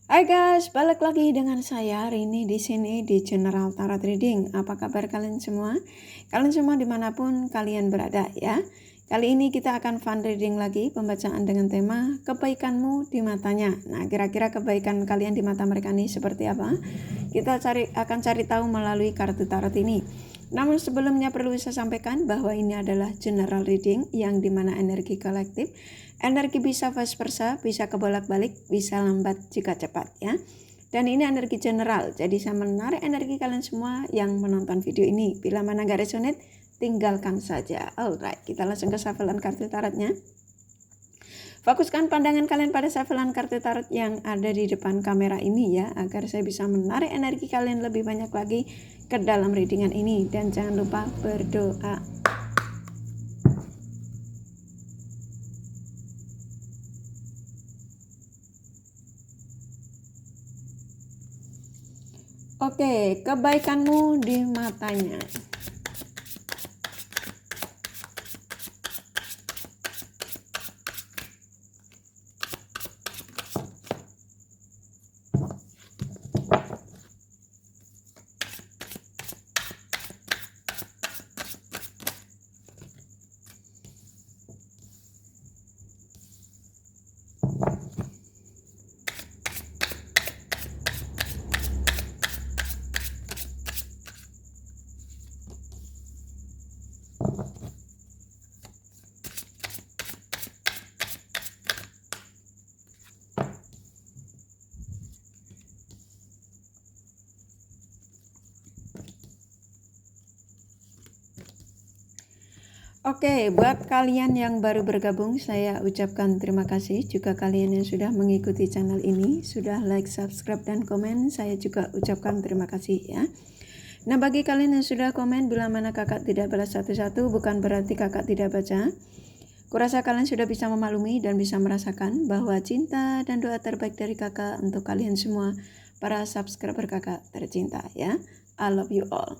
Hai guys, balik lagi dengan saya hari ini di sini di General Tarot Reading. Apa kabar kalian semua? Kalian semua dimanapun kalian berada ya. Kali ini kita akan fun reading lagi, pembacaan dengan tema kebaikanmu di matanya. Nah, kira-kira kebaikan kalian di mata mereka ini seperti apa? Kita akan cari tahu melalui kartu tarot ini. Namun sebelumnya perlu saya sampaikan bahwa ini adalah general reading yang dimana energi kolektif. Energi bisa vice versa, bisa kebolak-balik, bisa lambat jika cepat ya. Dan ini energi general, jadi saya menarik energi kalian semua yang menonton video ini. Bila mana gak resonate, tinggalkan saja. Alright, kita langsung ke shufflean kartu tarotnya. Fokuskan pandangan kalian pada shufflean kartu tarot yang ada di depan kamera ini ya, agar saya bisa menarik energi kalian lebih banyak lagi ke dalam readingan ini. Dan jangan lupa berdoa. Oke, kebaikanmu di matanya. Oke, buat kalian yang baru bergabung, saya ucapkan terima kasih. Juga kalian yang sudah mengikuti channel ini, sudah like, subscribe, dan komen, saya juga ucapkan terima kasih ya. Nah, bagi kalian yang sudah komen, bila mana kakak tidak balas satu-satu, bukan berarti kakak tidak baca. Kurasa kalian sudah bisa memaklumi dan bisa merasakan bahwa cinta dan doa terbaik dari kakak untuk kalian semua, para subscriber kakak tercinta ya. I love you all.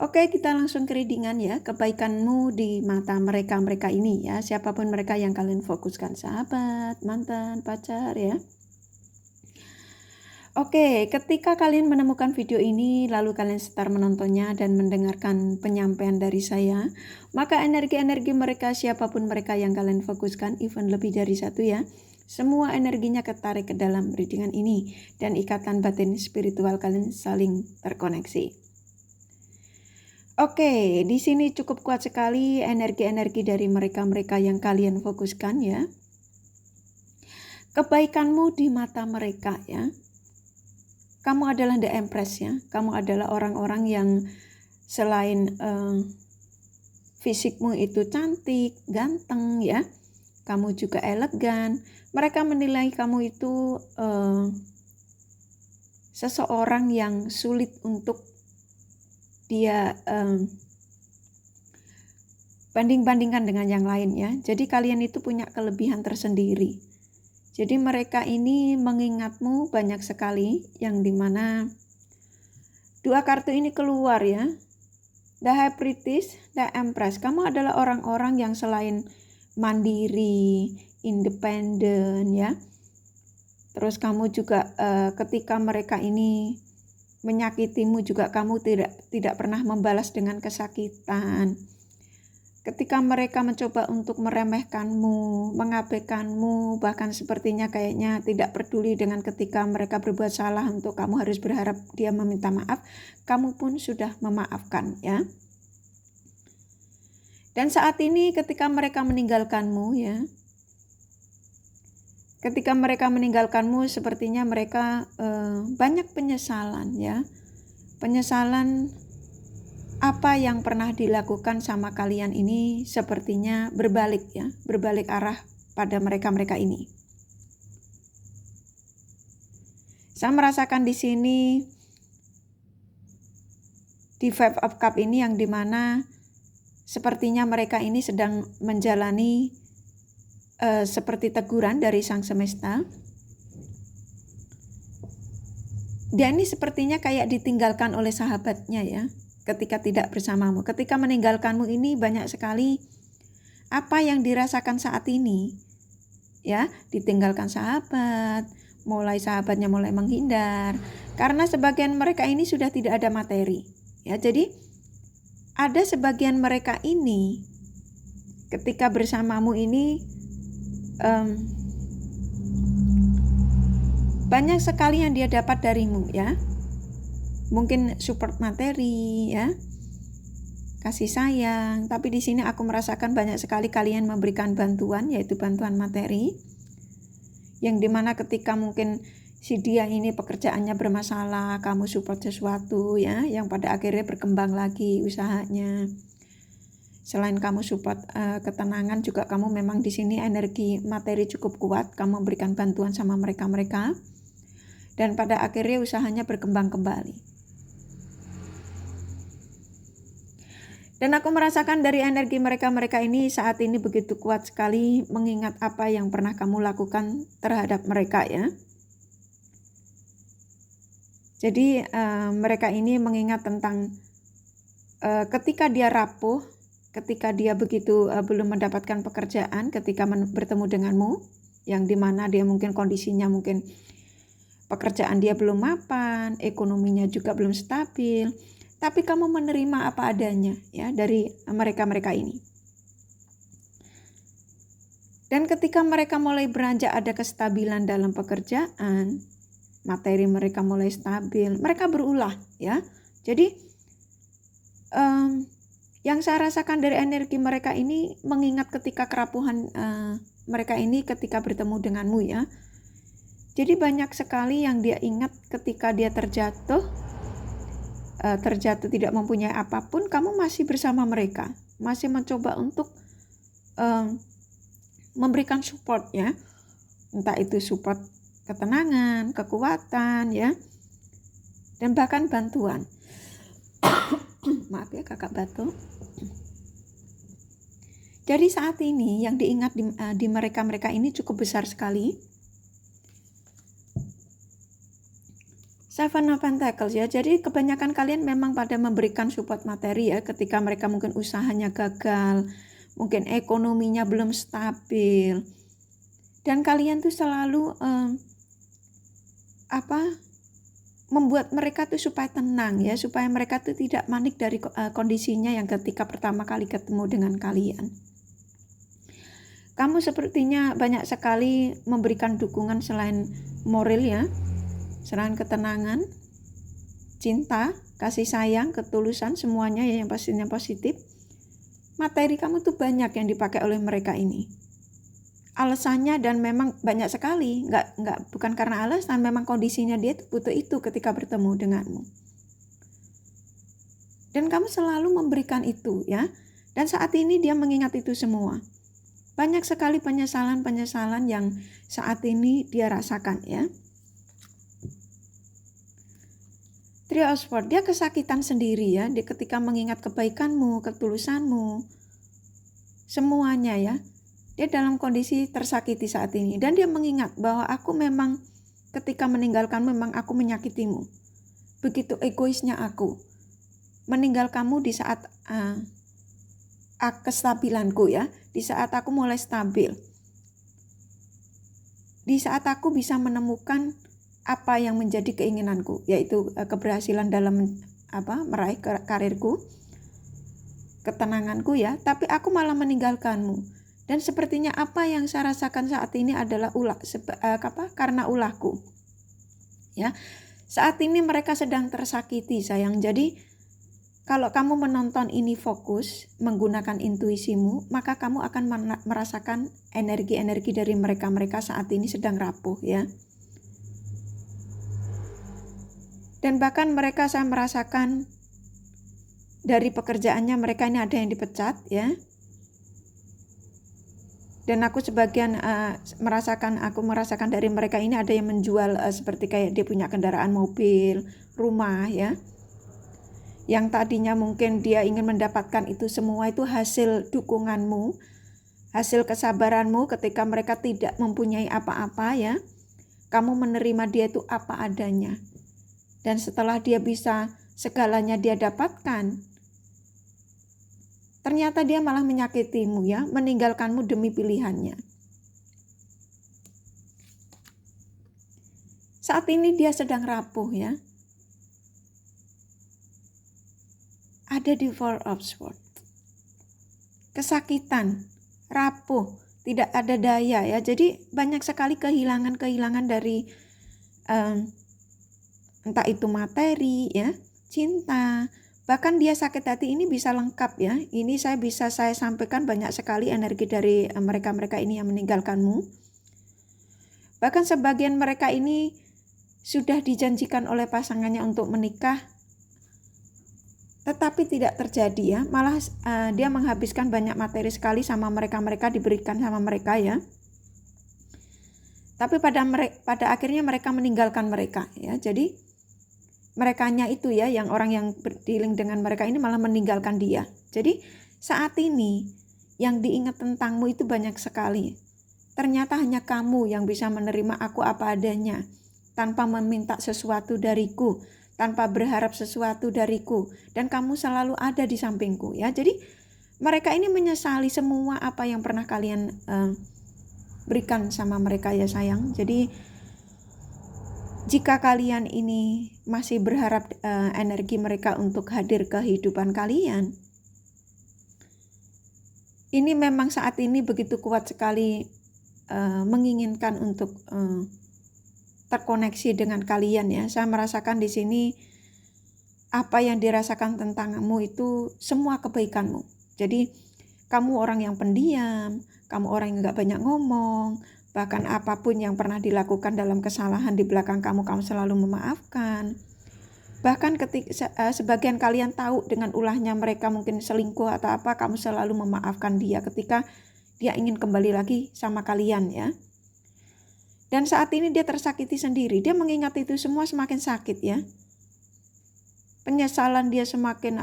Oke, kita langsung ke readingan ya. Kebaikanmu di mata mereka ini ya. Siapapun mereka yang kalian fokuskan, sahabat, mantan, pacar ya. Oke, ketika kalian menemukan video ini, lalu kalian start menontonnya dan mendengarkan penyampaian dari saya, maka energi-energi mereka, siapapun mereka yang kalian fokuskan, even lebih dari satu ya, semua energinya ketarik ke dalam readingan ini, dan ikatan batin spiritual kalian saling terkoneksi. Oke, di sini cukup kuat sekali energi-energi dari mereka-mereka yang kalian fokuskan ya. Kebaikanmu di mata mereka ya. Kamu adalah the empress ya. Kamu adalah orang-orang yang selain fisikmu itu cantik, ganteng ya. Kamu juga elegan. Mereka menilai kamu itu seseorang yang sulit untuk dia banding-bandingkan dengan yang lain ya. Jadi kalian itu punya kelebihan tersendiri. Jadi mereka ini mengingatmu banyak sekali, yang dimana dua kartu ini keluar ya. The High Priestess, The Empress. Kamu adalah orang-orang yang selain mandiri, independen ya. Terus kamu juga ketika mereka ini menyakitimu juga kamu tidak pernah membalas dengan kesakitan. Ketika mereka mencoba untuk meremehkanmu, mengabaikanmu, bahkan sepertinya kayaknya tidak peduli dengan ketika mereka berbuat salah untuk kamu harus berharap dia meminta maaf, kamu pun sudah memaafkan ya. Dan saat ini ketika mereka meninggalkanmu ya, ketika mereka meninggalkanmu sepertinya mereka banyak penyesalan ya. Penyesalan apa yang pernah dilakukan sama kalian ini sepertinya berbalik ya, berbalik arah pada mereka-mereka ini. Saya merasakan di sini di Five of Cup ini yang dimana sepertinya mereka ini sedang menjalani seperti teguran dari Sang Semesta. Dia ini sepertinya kayak ditinggalkan oleh sahabatnya ya. Ketika tidak bersamamu, ketika meninggalkanmu ini banyak sekali apa yang dirasakan saat ini ya, ditinggalkan sahabat, mulai sahabatnya mulai menghindar, karena sebagian mereka ini sudah tidak ada materi. Ya, jadi ada sebagian mereka ini ketika bersamamu ini banyak sekali yang dia dapat darimu, ya. Mungkin support materi, ya, kasih sayang. Tapi di sini aku merasakan banyak sekali kalian memberikan bantuan, yaitu bantuan materi, yang dimana ketika mungkin si dia ini pekerjaannya bermasalah, kamu support sesuatu, ya, yang pada akhirnya berkembang lagi usahanya. Selain kamu support ketenangan, juga kamu memang di sini energi materi cukup kuat, kamu memberikan bantuan sama mereka-mereka, dan pada akhirnya usahanya berkembang kembali. Dan aku merasakan dari energi mereka-mereka ini saat ini begitu kuat sekali mengingat apa yang pernah kamu lakukan terhadap mereka, ya. Jadi mereka ini mengingat tentang ketika dia rapuh, ketika dia begitu belum mendapatkan pekerjaan, ketika bertemu denganmu, yang dimana dia mungkin kondisinya mungkin pekerjaan dia belum mapan, ekonominya juga belum stabil, tapi kamu menerima apa adanya, ya, dari mereka-mereka ini. Dan ketika mereka mulai beranjak ada kestabilan dalam pekerjaan, materi mereka mulai stabil, mereka berulah, ya. Jadi yang saya rasakan dari energi mereka ini mengingat ketika kerapuhan mereka ini ketika bertemu denganmu, ya. Jadi banyak sekali yang dia ingat ketika dia terjatuh tidak mempunyai apapun, kamu masih bersama mereka, masih mencoba untuk memberikan support, ya, entah itu support ketenangan, kekuatan, ya, dan bahkan bantuan. Maaf ya, kakak batuk. Jadi saat ini yang diingat di mereka-mereka ini cukup besar sekali. Seven of Pentacles, ya. Jadi kebanyakan kalian memang pada memberikan support materi, ya, ketika mereka mungkin usahanya gagal, mungkin ekonominya belum stabil. Dan kalian tuh selalu membuat mereka tuh supaya tenang, ya, supaya mereka tuh tidak panik dari kondisinya yang ketika pertama kali ketemu dengan kalian. Kamu sepertinya banyak sekali memberikan dukungan selain moral, ya. Selain ketenangan, cinta, kasih sayang, ketulusan, semuanya, ya, yang pastinya positif. Materi kamu tuh banyak yang dipakai oleh mereka ini. Alasannya dan memang banyak sekali, bukan karena alasan, memang kondisinya dia butuh itu ketika bertemu denganmu. Dan kamu selalu memberikan itu, ya. Dan saat ini dia mengingat itu semua. Banyak sekali penyesalan-penyesalan yang saat ini dia rasakan, ya. Three of Swords, dia kesakitan sendiri, ya, dia ketika mengingat kebaikanmu, ketulusanmu, semuanya, ya. Dia dalam kondisi tersakiti saat ini, dan dia mengingat bahwa aku memang ketika meninggalkanmu memang aku menyakitimu. Begitu egoisnya aku meninggalkanmu di saat kestabilanku, ya, di saat aku mulai stabil, di saat aku bisa menemukan apa yang menjadi keinginanku, yaitu keberhasilan dalam meraih karirku, ketenanganku, ya, tapi aku malah meninggalkanmu. Dan sepertinya apa yang saya rasakan saat ini adalah karena ulahku, ya. Saat ini mereka sedang tersakiti, sayang. Jadi kalau kamu menonton ini fokus menggunakan intuisimu, maka kamu akan merasakan energi-energi dari mereka saat ini sedang rapuh, ya. Dan bahkan mereka, saya merasakan dari pekerjaannya mereka ini ada yang dipecat, ya. Dan aku sebagian merasakan dari mereka ini ada yang menjual seperti kayak dia punya kendaraan mobil, rumah, ya. Yang tadinya mungkin dia ingin mendapatkan itu semua itu hasil dukunganmu, hasil kesabaranmu ketika mereka tidak mempunyai apa-apa, ya. Kamu menerima dia itu apa adanya. Dan setelah dia bisa segalanya dia dapatkan, ternyata dia malah menyakitimu, ya, meninggalkanmu demi pilihannya. Saat ini dia sedang rapuh ya. Ada di Four of Swords. Kesakitan, rapuh, tidak ada daya ya. Jadi banyak sekali kehilangan dari entah itu materi ya, cinta, bahkan dia sakit hati ini bisa lengkap ya. Ini saya sampaikan banyak sekali energi dari mereka-mereka ini yang meninggalkanmu. Bahkan sebagian mereka ini sudah dijanjikan oleh pasangannya untuk menikah, tetapi tidak terjadi ya. Malah dia menghabiskan banyak materi sekali sama mereka-mereka, diberikan sama mereka ya. Tapi pada akhirnya mereka meninggalkan mereka ya. Jadi merekanya itu ya, yang orang yang berdealing dengan mereka ini malah meninggalkan dia. Jadi saat ini yang diingat tentangmu itu banyak sekali. Ternyata hanya kamu yang bisa menerima aku apa adanya, tanpa meminta sesuatu dariku, tanpa berharap sesuatu dariku, dan kamu selalu ada di sampingku ya. Jadi mereka ini menyesali semua apa yang pernah kalian berikan sama mereka ya sayang. Jadi jika kalian ini masih berharap energi mereka untuk hadir ke kehidupan kalian, ini memang saat ini begitu kuat sekali menginginkan untuk terkoneksi dengan kalian ya. Saya merasakan di sini apa yang dirasakan tentangmu itu semua kebaikanmu. Jadi kamu orang yang pendiam, kamu orang yang gak banyak ngomong, bahkan apapun yang pernah dilakukan dalam kesalahan di belakang kamu selalu memaafkan. Bahkan ketika sebagian kalian tahu dengan ulahnya mereka mungkin selingkuh atau apa, kamu selalu memaafkan dia ketika dia ingin kembali lagi sama kalian ya. Dan saat ini dia tersakiti sendiri, dia mengingat itu semua semakin sakit ya. Penyesalan dia semakin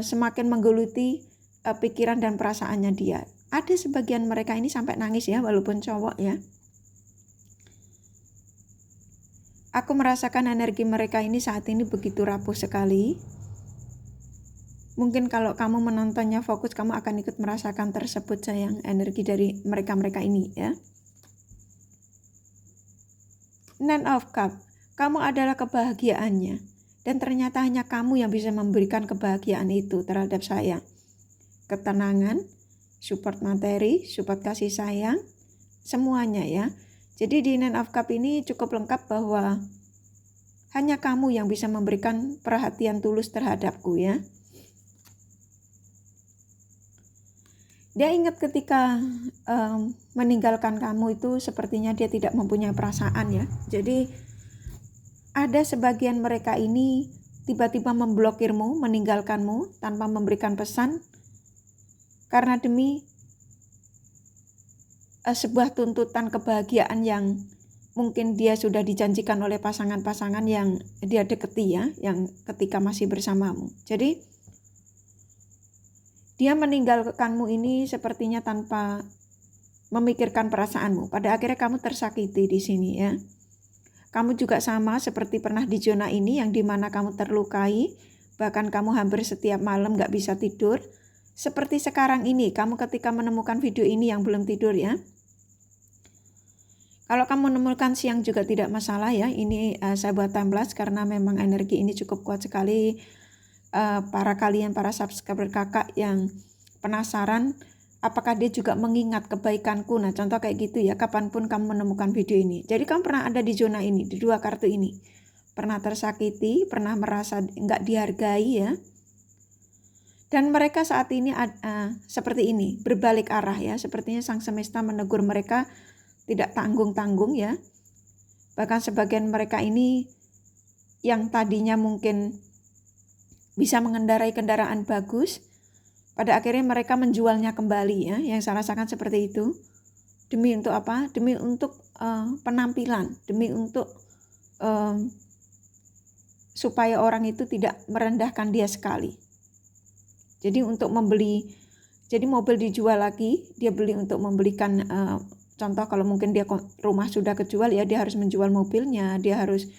semakin menggeluti pikiran dan perasaannya dia. Ada sebagian mereka ini sampai nangis ya, walaupun cowok ya. Aku merasakan energi mereka ini saat ini begitu rapuh sekali. Mungkin kalau kamu menontonnya fokus, kamu akan ikut merasakan tersebut sayang, energi dari mereka-mereka ini ya. Nine of Cups, kamu adalah kebahagiaannya. Dan ternyata hanya kamu yang bisa memberikan kebahagiaan itu terhadap saya. Ketenangan, support materi, support kasih sayang, semuanya ya. Jadi di Nine of Cups ini cukup lengkap bahwa hanya kamu yang bisa memberikan perhatian tulus terhadapku ya. Dia ingat ketika meninggalkan kamu itu sepertinya dia tidak mempunyai perasaan ya. Jadi ada sebagian mereka ini tiba-tiba memblokirmu, meninggalkanmu tanpa memberikan pesan karena demi sebuah tuntutan kebahagiaan yang mungkin dia sudah dijanjikan oleh pasangan-pasangan yang dia deketi ya, yang ketika masih bersamamu. Jadi dia meninggalkanmu ini sepertinya tanpa memikirkan perasaanmu. Pada akhirnya kamu tersakiti di sini ya. Kamu juga sama seperti pernah di zona ini yang dimana kamu terlukai, bahkan kamu hampir setiap malam gak bisa tidur. Seperti sekarang ini, kamu ketika menemukan video ini yang belum tidur ya. Kalau kamu menemukan siang juga tidak masalah ya. Ini saya buat timelapse karena memang energi ini cukup kuat sekali. Para subscriber kakak yang penasaran apakah dia juga mengingat kebaikanku. Nah contoh kayak gitu ya, kapanpun kamu menemukan video ini. Jadi kamu pernah ada di zona ini, di dua kartu ini. Pernah tersakiti, pernah merasa nggak dihargai ya. Dan mereka saat ini seperti ini, berbalik arah ya. Sepertinya sang semesta menegur mereka tidak tanggung-tanggung ya. Bahkan sebagian mereka ini yang tadinya mungkin bisa mengendarai kendaraan bagus, pada akhirnya mereka menjualnya kembali ya. Yang saya rasakan seperti itu. Demi untuk apa? Demi untuk penampilan, demi untuk supaya orang itu tidak merendahkan dia sekali. Jadi untuk membeli, jadi mobil dijual lagi, dia beli untuk membelikan contoh kalau mungkin dia rumah sudah kejual ya, dia harus menjual mobilnya, dia harus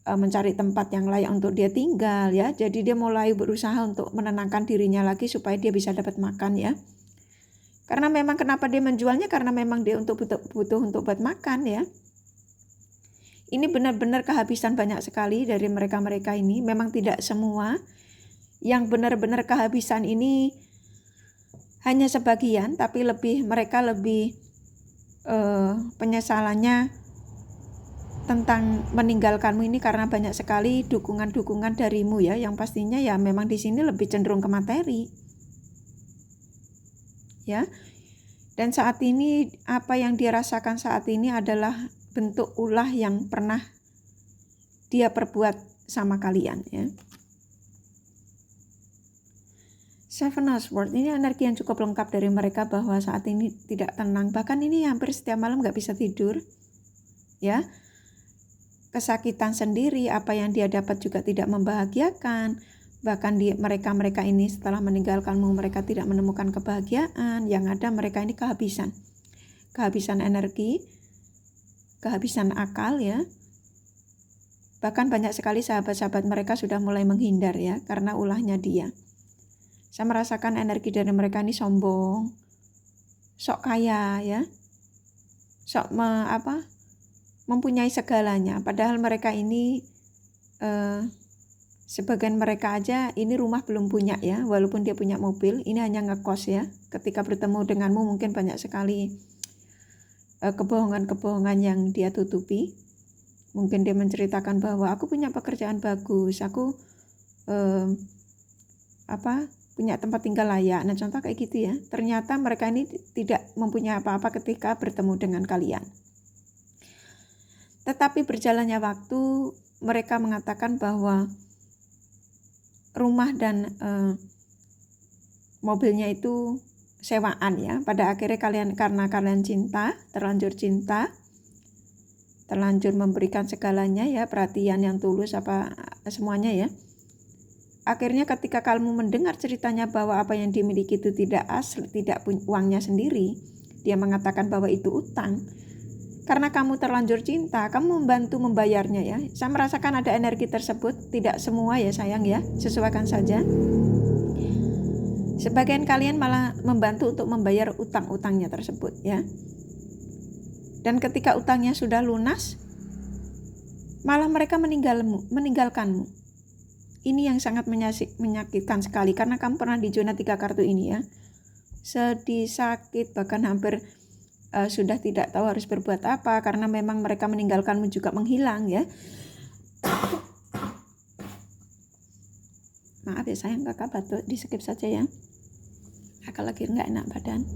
mencari tempat yang layak untuk dia tinggal ya. Jadi dia mulai berusaha untuk menenangkan dirinya lagi supaya dia bisa dapat makan ya. Karena memang kenapa dia menjualnya, karena memang dia butuh untuk buat makan ya. Ini benar-benar kehabisan banyak sekali dari mereka-mereka ini. Memang tidak semua. Yang benar-benar kehabisan ini hanya sebagian, tapi mereka lebih penyesalannya tentang meninggalkanmu ini karena banyak sekali dukungan-dukungan darimu ya, yang pastinya ya memang di sini lebih cenderung ke materi. Ya. Dan saat ini apa yang dia rasakan saat ini adalah bentuk ulah yang pernah dia perbuat sama kalian ya. Seven of Swords ini energi yang cukup lengkap dari mereka bahwa saat ini tidak tenang, bahkan ini hampir setiap malam gak bisa tidur ya. Kesakitan sendiri, apa yang dia dapat juga tidak membahagiakan. Bahkan mereka ini setelah meninggalkanmu mereka tidak menemukan kebahagiaan. Yang ada mereka ini kehabisan energi, kehabisan akal ya. Bahkan banyak sekali sahabat-sahabat mereka sudah mulai menghindar ya karena ulahnya dia. Saya merasakan energi dari mereka ini sombong, sok kaya ya, sok mempunyai segalanya. Padahal mereka ini sebagian mereka aja ini rumah belum punya ya, walaupun dia punya mobil, ini hanya ngekos ya. Ketika bertemu denganmu mungkin banyak sekali kebohongan-kebohongan yang dia tutupi. Mungkin dia menceritakan bahwa aku punya pekerjaan bagus, aku punya tempat tinggal layak. Nah contoh kayak gitu ya. Ternyata mereka ini tidak mempunyai apa-apa ketika bertemu dengan kalian. Tetapi berjalannya waktu mereka mengatakan bahwa rumah dan mobilnya itu sewaan ya. Pada akhirnya karena kalian terlanjur cinta, terlanjur memberikan segalanya ya, perhatian yang tulus semuanya ya. Akhirnya ketika kamu mendengar ceritanya bahwa apa yang dimiliki itu tidak asli, tidak punya uangnya sendiri, dia mengatakan bahwa itu utang. Karena kamu terlanjur cinta, kamu membantu membayarnya ya. Saya merasakan ada energi tersebut, tidak semua ya sayang ya, sesuaikan saja. Sebagian kalian malah membantu untuk membayar utang-utangnya tersebut ya. Dan ketika utangnya sudah lunas, malah mereka meninggalkanmu. Ini yang sangat menyakitkan sekali karena kamu pernah di zona 3 kartu ini ya. Sedih, sakit, bahkan hampir sudah tidak tahu harus berbuat apa karena memang mereka meninggalkanmu juga menghilang ya. Maaf ya sayang, kakak batuk, di skip saja ya. Kakak lagi nggak enak badan.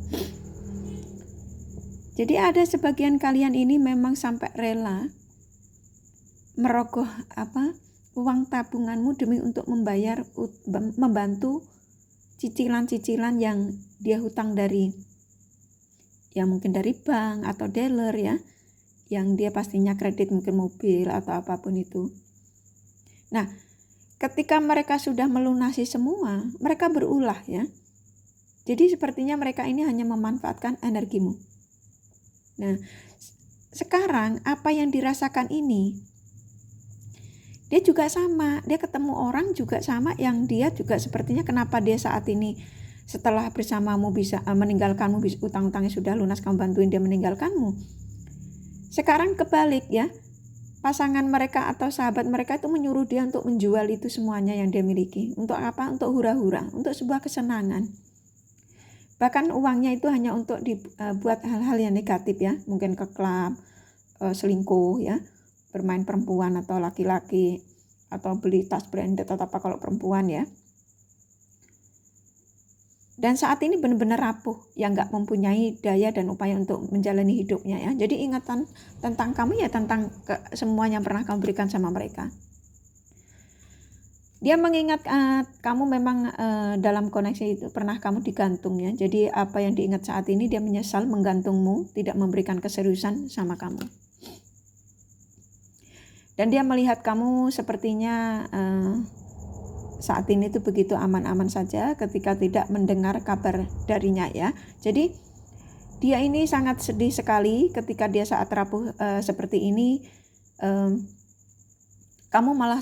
Jadi ada sebagian kalian ini memang sampai rela merogoh uang tabunganmu demi untuk membantu cicilan-cicilan yang dia hutang dari ya mungkin dari bank atau dealer ya, yang dia pastinya kredit mungkin mobil atau apapun itu. Nah, ketika mereka sudah melunasi semua, mereka berulah ya. Jadi sepertinya mereka ini hanya memanfaatkan energimu. Nah, sekarang apa yang dirasakan ini, dia juga sama, dia ketemu orang juga sama yang dia juga sepertinya kenapa dia saat ini setelah bersamamu bisa meninggalkanmu, utang-utangnya sudah lunas, kamu bantuin dia meninggalkanmu. Sekarang kebalik ya, pasangan mereka atau sahabat mereka itu menyuruh dia untuk menjual itu semuanya yang dia miliki. Untuk apa? Untuk hura-hura, untuk sebuah kesenangan. Bahkan uangnya itu hanya untuk dibuat hal-hal yang negatif ya, mungkin ke klub, selingkuh ya, bermain perempuan atau laki-laki, atau beli tas branded atau apa kalau perempuan ya. Dan saat ini benar-benar rapuh, yang nggak mempunyai daya dan upaya untuk menjalani hidupnya ya. Jadi ingatan tentang kamu ya tentang semua yang pernah kamu berikan sama mereka. Dia mengingat kamu memang dalam koneksi itu pernah kamu digantung ya. Jadi apa yang diingat saat ini dia menyesal menggantungmu, tidak memberikan keseriusan sama kamu. Dan dia melihat kamu sepertinya saat ini tuh begitu aman-aman saja ketika tidak mendengar kabar darinya ya. Jadi dia ini sangat sedih sekali ketika dia saat rapuh seperti ini. Kamu malah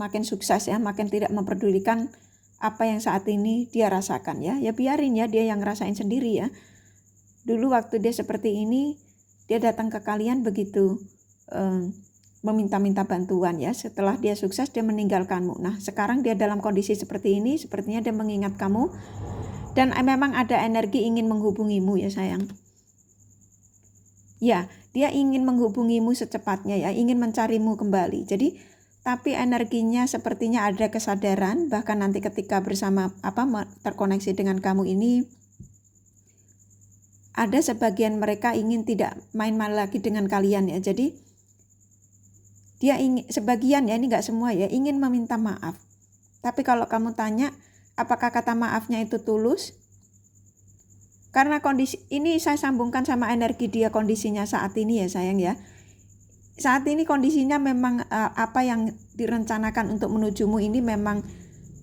makin sukses ya, makin tidak memperdulikan apa yang saat ini dia rasakan ya. Ya biarin ya, dia yang ngerasain sendiri ya. Dulu waktu dia seperti ini, dia datang ke kalian begitu meminta-minta bantuan ya. Setelah dia sukses, dia meninggalkanmu. Nah, sekarang dia dalam kondisi seperti ini, sepertinya dia mengingat kamu dan memang ada energi ingin menghubungimu ya sayang. Ya, dia ingin menghubungimu secepatnya ya, ingin mencarimu kembali. Jadi, tapi energinya sepertinya ada kesadaran, bahkan nanti ketika bersama terkoneksi dengan kamu ini, ada sebagian mereka ingin tidak main-main lagi dengan kalian ya. Jadi dia ingin, sebagian ya, ini nggak semua ya, ingin meminta maaf. Tapi kalau kamu tanya apakah kata maafnya itu tulus, karena kondisi ini saya sambungkan sama energi dia kondisinya saat ini ya sayang ya. Saat ini kondisinya memang apa yang direncanakan untuk menujumu ini memang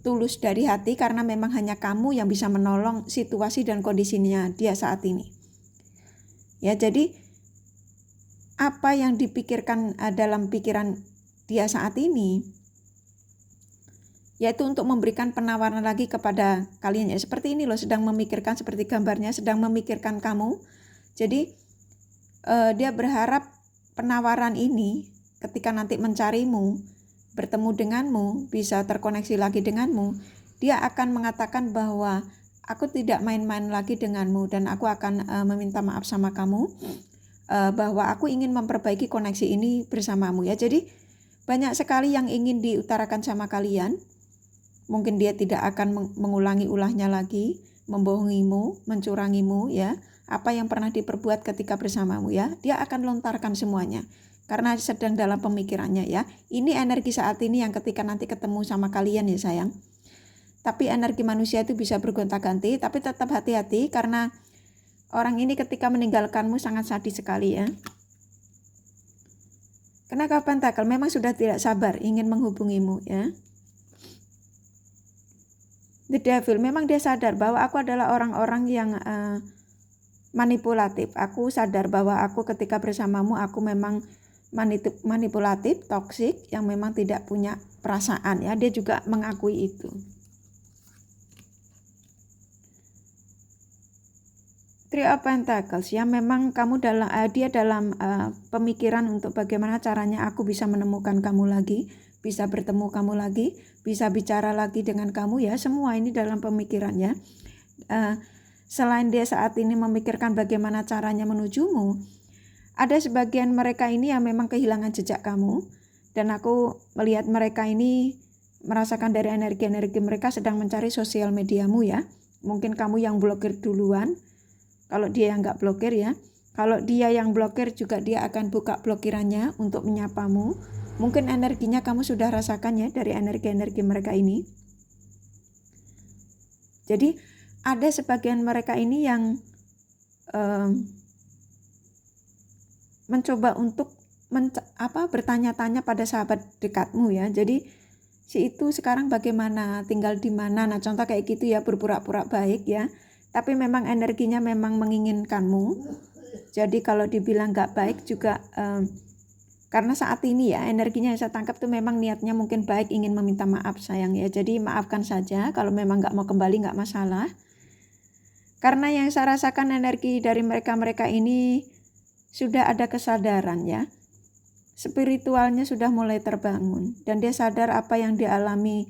tulus dari hati, karena memang hanya kamu yang bisa menolong situasi dan kondisinya dia saat ini. Ya, jadi apa yang dipikirkan dalam pikiran dia saat ini, yaitu untuk memberikan penawaran lagi kepada kalian ya. Seperti ini loh, sedang memikirkan, seperti gambarnya sedang memikirkan kamu. Jadi dia berharap penawaran ini ketika nanti mencarimu, bertemu denganmu, bisa terkoneksi lagi denganmu, dia akan mengatakan bahwa aku tidak main-main lagi denganmu dan aku akan meminta maaf sama kamu, bahwa aku ingin memperbaiki koneksi ini bersamamu ya. Jadi banyak sekali yang ingin diutarakan sama kalian. Mungkin dia tidak akan mengulangi ulahnya lagi, membohongimu, mencurangimu ya. Apa yang pernah diperbuat ketika bersamamu ya, dia akan lontarkan semuanya. Karena sedang dalam pemikirannya ya. Ini energi saat ini yang ketika nanti ketemu sama kalian ya sayang. Tapi energi manusia itu bisa bergonta-ganti, tapi tetap hati-hati karena orang ini ketika meninggalkanmu sangat sadis sekali ya. Kenapa Pentakel memang sudah tidak sabar ingin menghubungimu ya. The Devil, memang dia sadar bahwa aku adalah orang-orang yang manipulatif. Aku sadar bahwa aku ketika bersamamu aku memang manipulatif, toksik, yang memang tidak punya perasaan ya. Dia juga mengakui itu. Three of Pentacles ya, memang kamu dia dalam pemikiran untuk bagaimana caranya aku bisa menemukan kamu lagi, bisa bertemu kamu lagi, bisa bicara lagi dengan kamu ya. Semua ini dalam pemikiran ya. Selain dia saat ini memikirkan bagaimana caranya menujumu, ada sebagian mereka ini yang memang kehilangan jejak kamu, dan aku melihat mereka ini merasakan dari energi-energi mereka sedang mencari sosial mediamu ya. Mungkin kamu yang blokir duluan, kalau dia yang nggak blokir ya. Kalau dia yang blokir juga dia akan buka blokirannya untuk menyapamu. Mungkin energinya kamu sudah rasakan ya dari energi-energi mereka ini. Jadi ada sebagian mereka ini yang mencoba untuk bertanya-tanya pada sahabat dekatmu ya. Jadi si itu sekarang bagaimana, tinggal di mana. Nah contoh kayak gitu ya, berpura-pura baik ya. Tapi memang energinya memang menginginkanmu. Jadi kalau dibilang gak baik juga karena saat ini ya energinya yang saya tangkap tuh memang niatnya mungkin baik, ingin meminta maaf sayang ya. Jadi maafkan saja, kalau memang gak mau kembali gak masalah. Karena yang saya rasakan energi dari mereka-mereka ini sudah ada kesadaran ya. Spiritualnya sudah mulai terbangun. Dan dia sadar apa yang dialami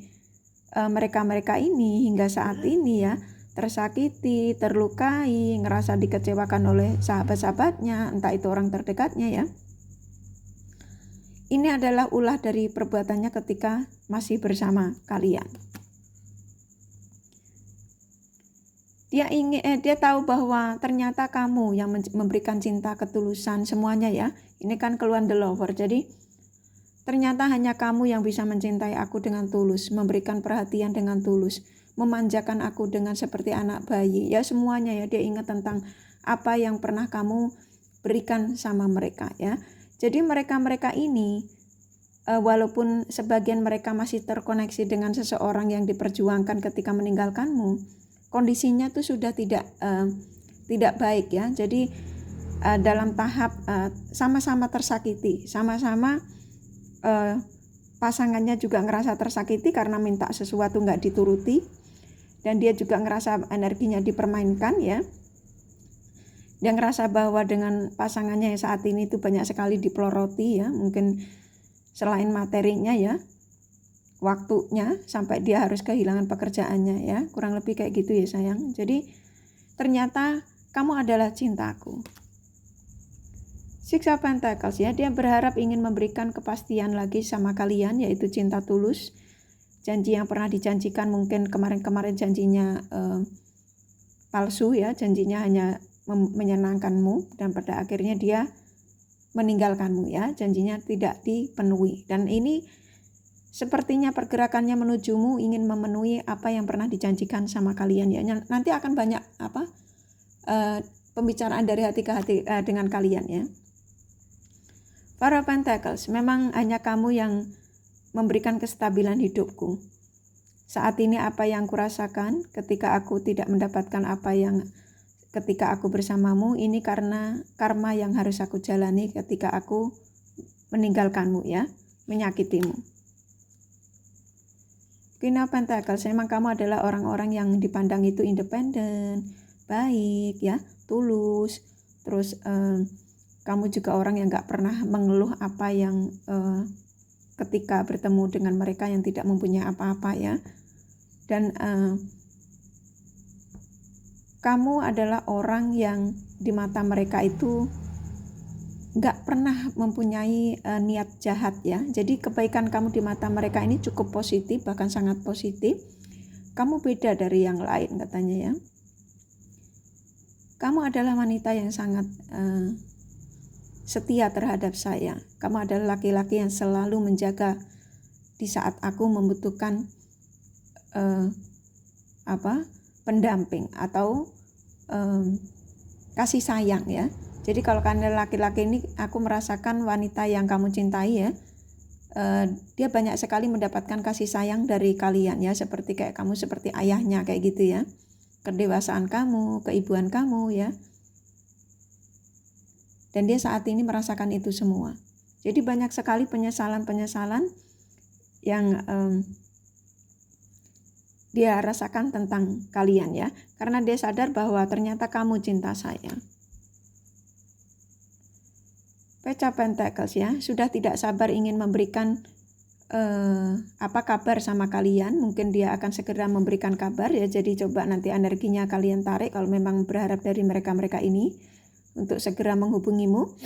mereka-mereka ini hingga saat ini ya. Tersakiti, terlukai, ngerasa dikecewakan oleh sahabat-sahabatnya, entah itu orang terdekatnya ya. Ini adalah ulah dari perbuatannya ketika masih bersama kalian. Dia tahu bahwa ternyata kamu yang memberikan cinta, ketulusan, semuanya ya. Ini kan keluhan the lover. Jadi ternyata hanya kamu yang bisa mencintai aku dengan tulus, memberikan perhatian dengan tulus, memanjakan aku dengan seperti anak bayi ya. Semuanya ya, dia ingat tentang apa yang pernah kamu berikan sama mereka ya. Jadi mereka-mereka ini walaupun sebagian mereka masih terkoneksi dengan seseorang yang diperjuangkan ketika meninggalkanmu, kondisinya tuh sudah tidak baik ya. Jadi dalam tahap sama-sama tersakiti, sama-sama pasangannya juga ngerasa tersakiti karena minta sesuatu nggak dituruti, dan dia juga ngerasa energinya dipermainkan ya. Dia ngerasa bahwa dengan pasangannya yang saat ini itu banyak sekali dipeloroti ya. Mungkin selain materinya ya, waktunya sampai dia harus kehilangan pekerjaannya ya, kurang lebih kayak gitu ya sayang. Jadi ternyata kamu adalah cintaku. Six of Pentacles ya, dia berharap ingin memberikan kepastian lagi sama kalian, yaitu cinta tulus. Janji yang pernah dijanjikan mungkin kemarin-kemarin janjinya palsu ya, janjinya hanya menyenangkanmu dan pada akhirnya dia meninggalkanmu ya, janjinya tidak dipenuhi. Dan ini sepertinya pergerakannya menujumu ingin memenuhi apa yang pernah dijanjikan sama kalian ya. Nanti akan banyak pembicaraan dari hati ke hati dengan kalian ya. Para Pentacles, memang hanya kamu yang memberikan kestabilan hidupku. Saat ini apa yang kurasakan ketika aku tidak mendapatkan apa yang ketika aku bersamamu, ini karena karma yang harus aku jalani ketika aku meninggalkanmu ya, menyakitimu. Queen of Pentacles, memang kamu adalah orang-orang yang dipandang itu independen, baik ya, tulus, terus kamu juga orang yang gak pernah mengeluh apa yang ketika bertemu dengan mereka yang tidak mempunyai apa-apa ya. Dan kamu adalah orang yang di mata mereka itu gak pernah mempunyai niat jahat ya. Jadi kebaikan kamu di mata mereka ini cukup positif, bahkan sangat positif. Kamu beda dari yang lain katanya ya. Kamu adalah wanita yang sangat setia terhadap saya. Kamu adalah laki-laki yang selalu menjaga di saat aku membutuhkan pendamping atau kasih sayang ya. Jadi kalau kalian laki-laki ini, aku merasakan wanita yang kamu cintai ya, dia banyak sekali mendapatkan kasih sayang dari kalian ya, seperti kayak kamu seperti ayahnya kayak gitu ya, kedewasaan kamu, keibuan kamu ya. Dan dia saat ini merasakan itu semua. Jadi banyak sekali penyesalan-penyesalan yang dia rasakan tentang kalian ya. Karena dia sadar bahwa ternyata kamu cinta saya. Page of Pentacles ya, sudah tidak sabar ingin memberikan apa kabar sama kalian. Mungkin dia akan segera memberikan kabar ya. Jadi coba nanti energinya kalian tarik kalau memang berharap dari mereka-mereka ini untuk segera menghubungimu.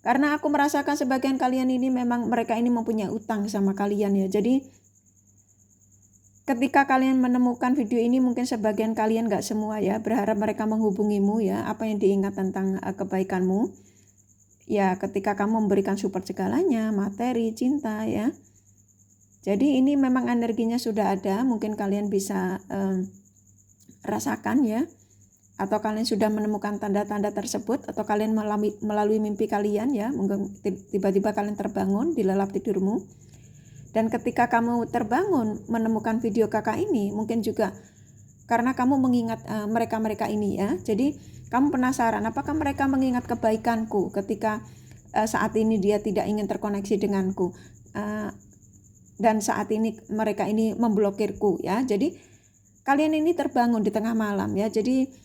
Karena aku merasakan sebagian kalian ini memang mereka ini mempunyai utang sama kalian ya. Jadi ketika kalian menemukan video ini, mungkin sebagian kalian gak semua ya, berharap mereka menghubungimu ya. Apa yang diingat tentang kebaikanmu ya, ketika kamu memberikan support segalanya, materi, cinta ya. Jadi ini memang energinya sudah ada, mungkin kalian bisa rasakan ya. Atau kalian sudah menemukan tanda-tanda tersebut, atau kalian melalui mimpi kalian ya, mungkin tiba-tiba kalian terbangun di lelap tidurmu. Dan ketika kamu terbangun menemukan video kakak ini, mungkin juga karena kamu mengingat mereka-mereka ini ya. Jadi kamu penasaran apakah mereka mengingat kebaikanku ketika saat ini dia tidak ingin terkoneksi denganku, dan saat ini mereka ini memblokirku ya. Jadi kalian ini terbangun di tengah malam ya. Jadi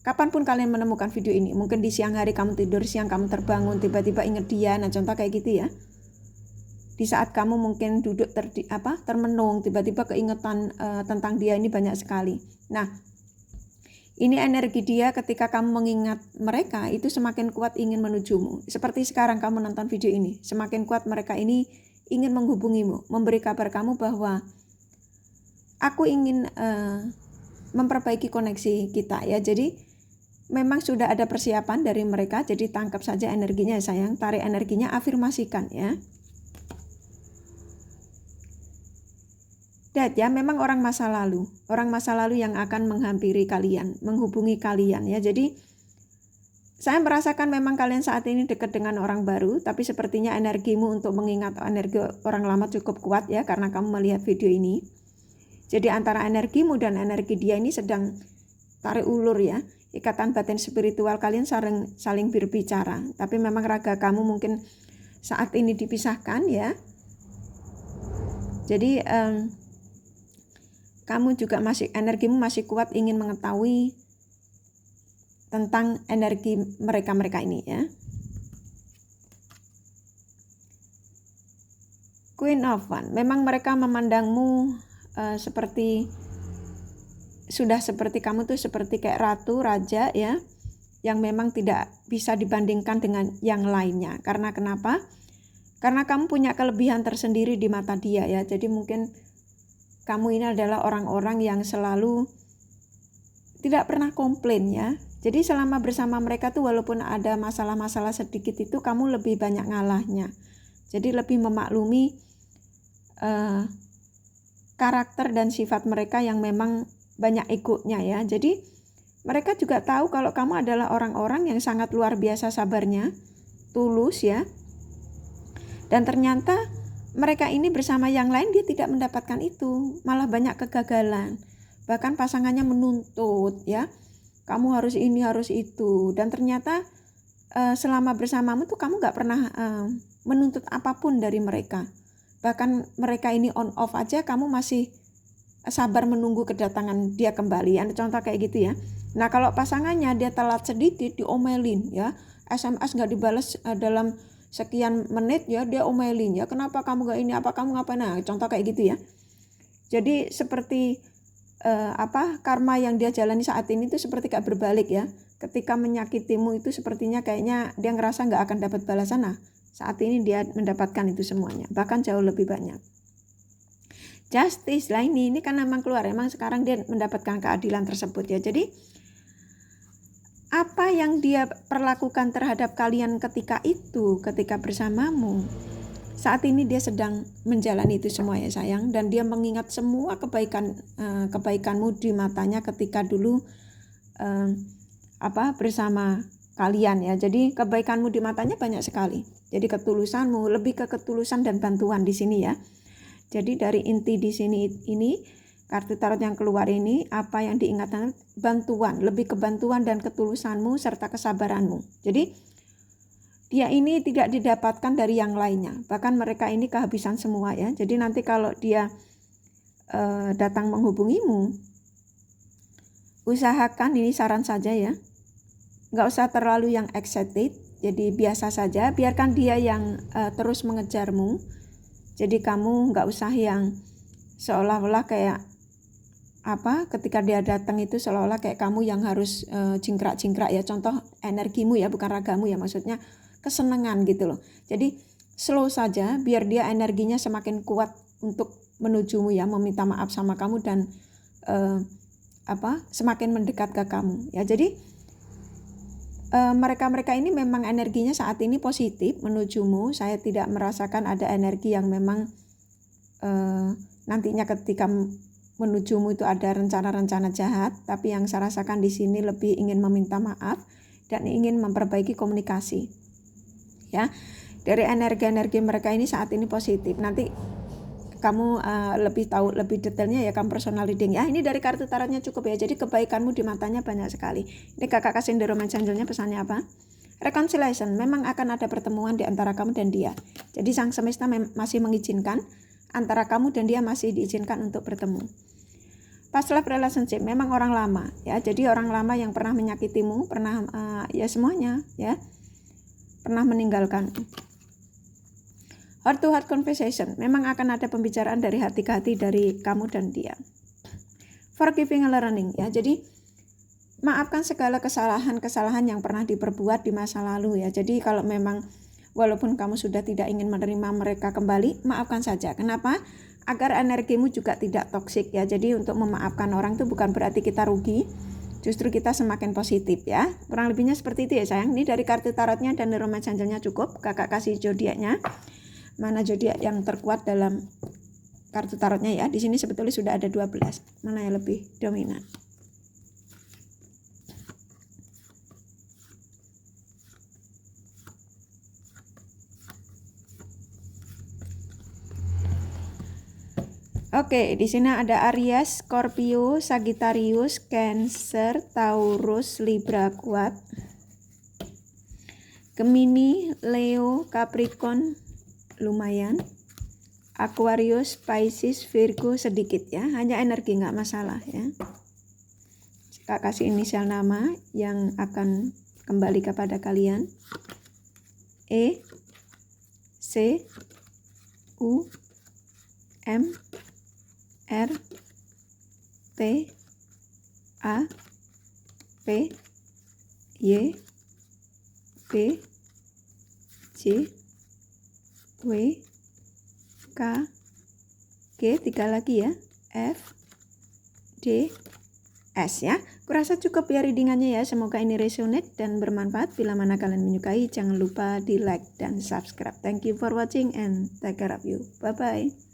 kapanpun kalian menemukan video ini, mungkin di siang hari kamu tidur siang, kamu terbangun tiba-tiba ingat dia, nah contoh kayak gitu ya. Di saat kamu mungkin duduk termenung, tiba-tiba keingetan tentang dia ini banyak sekali. Nah, ini energi dia ketika kamu mengingat mereka itu semakin kuat ingin menujumu. Seperti sekarang kamu nonton video ini, semakin kuat mereka ini ingin menghubungimu, memberi kabar kamu bahwa aku ingin memperbaiki koneksi kita ya. Jadi memang sudah ada persiapan dari mereka, jadi tangkap saja energinya sayang, tarik energinya, afirmasikan ya. Dad ya, memang orang masa lalu yang akan menghampiri kalian, menghubungi kalian ya. Jadi saya merasakan memang kalian saat ini dekat dengan orang baru, tapi sepertinya energimu untuk mengingat energi orang lama cukup kuat ya, karena kamu melihat video ini. Jadi antara energimu dan energi dia ini sedang tarik ulur ya. Ikatan batin spiritual kalian saling berbicara. Tapi memang raga kamu mungkin saat ini dipisahkan ya. Jadi kamu juga energimu masih kuat ingin mengetahui tentang energi mereka-mereka ini ya. Queen of Wands. Memang mereka memandangmu seperti kamu tuh seperti kayak ratu, raja ya, yang memang tidak bisa dibandingkan dengan yang lainnya. Karena kenapa? Karena kamu punya kelebihan tersendiri di mata dia ya. Jadi mungkin kamu ini adalah orang-orang yang selalu tidak pernah komplain ya. Jadi selama bersama mereka tuh walaupun ada masalah-masalah sedikit itu kamu lebih banyak ngalahnya. Jadi lebih memaklumi karakter dan sifat mereka yang memang banyak egonya ya. Jadi mereka juga tahu kalau kamu adalah orang-orang yang sangat luar biasa sabarnya, tulus ya. Dan ternyata mereka ini bersama yang lain dia tidak mendapatkan itu, malah banyak kegagalan. Bahkan pasangannya menuntut ya, kamu harus ini harus itu. Dan ternyata selama bersamamu tuh kamu gak pernah menuntut apapun dari mereka. Bahkan mereka ini on off aja kamu masih sabar menunggu kedatangan dia kembali. Ada contoh kayak gitu ya. Nah kalau pasangannya dia telat sedikit diomelin ya, SMS gak dibalas dalam sekian menit ya, dia omelin ya, kenapa kamu gak ini, apa kamu ngapain, nah contoh kayak gitu ya. Jadi seperti karma yang dia jalani saat ini itu seperti gak berbalik ya. Ketika menyakitimu itu sepertinya kayaknya dia ngerasa gak akan dapat balasan. Nah saat ini dia mendapatkan itu semuanya, bahkan jauh lebih banyak. Justice lah ini kan memang keluar, emang sekarang dia mendapatkan keadilan tersebut ya. Jadi apa yang dia perlakukan terhadap kalian ketika bersamamu, saat ini dia sedang menjalani itu semua ya sayang. Dan dia mengingat semua kebaikanmu di matanya ketika dulu bersama kalian ya. Jadi kebaikanmu di matanya banyak sekali. Jadi ketulusanmu, lebih ke ketulusan dan bantuan di sini ya. Jadi dari inti di sini ini kartu tarot yang keluar ini, apa yang diingatkan bantuan, lebih ke bantuan dan ketulusanmu serta kesabaranmu. Jadi dia ini tidak didapatkan dari yang lainnya, bahkan mereka ini kehabisan semua ya. Jadi nanti kalau dia datang menghubungimu, usahakan, ini saran saja ya, nggak usah terlalu yang excited, jadi biasa saja, biarkan dia yang terus mengejarmu. Jadi kamu nggak usah yang seolah-olah kayak ketika dia datang itu seolah-olah kayak kamu yang harus jingkrak-jingkrak ya. Contoh energimu ya, bukan ragamu ya, maksudnya kesenangan gitu loh. Jadi slow saja biar dia energinya semakin kuat untuk menujumu ya, meminta maaf sama kamu dan semakin mendekat ke kamu ya. Jadi mereka ini memang energinya saat ini positif menujumu. Saya tidak merasakan ada energi yang memang nantinya ketika menujumu itu ada rencana-rencana jahat, tapi yang saya rasakan di sini lebih ingin meminta maaf dan ingin memperbaiki komunikasi. Ya. Dari energi-energi mereka ini saat ini positif. Nanti kamu lebih tahu lebih detailnya ya, kamu personal reading ya. Ini dari kartu tarotnya cukup ya. Jadi kebaikanmu di matanya banyak sekali. Ini kakak kasih di romance angelnya, pesannya apa? Reconciliation, memang akan ada pertemuan di antara kamu dan dia. Jadi sang semesta masih mengizinkan, antara kamu dan dia masih diizinkan untuk bertemu. Past life relationship, memang orang lama ya. Jadi orang lama yang pernah menyakitimu, pernah ya semuanya ya, pernah meninggalkan. Heart to heart conversation, memang akan ada pembicaraan dari hati ke hati dari kamu dan dia. Forgiving and learning ya. Jadi maafkan segala kesalahan-kesalahan yang pernah diperbuat di masa lalu ya. Jadi kalau memang walaupun kamu sudah tidak ingin menerima mereka kembali, maafkan saja. Kenapa? Agar energimu juga tidak toksik ya. Jadi untuk memaafkan orang itu bukan berarti kita rugi, justru kita semakin positif ya. Kurang lebihnya seperti itu ya sayang. Ini dari kartu tarotnya dan romance angelnya cukup. Kakak kasih zodiaknya. Mana zodiak yang terkuat dalam kartu tarotnya ya. Di sini sebetulnya sudah ada 12. Mana yang lebih dominan? Oke, di sini ada Aries, Scorpio, Sagittarius, Cancer, Taurus, Libra kuat, Gemini, Leo, Capricorn lumayan, Aquarius, Pisces, Virgo sedikit ya, hanya energi nggak masalah ya. Kita kasih inisial nama yang akan kembali kepada kalian. E, C, U, M R T A P Y B J W K G, 3 lagi ya, F D S ya. Kurasa cukup ya readingannya ya. Semoga ini resonate dan bermanfaat. Bila mana kalian menyukai, jangan lupa di like dan subscribe. Thank you for watching and take care of you. Bye bye.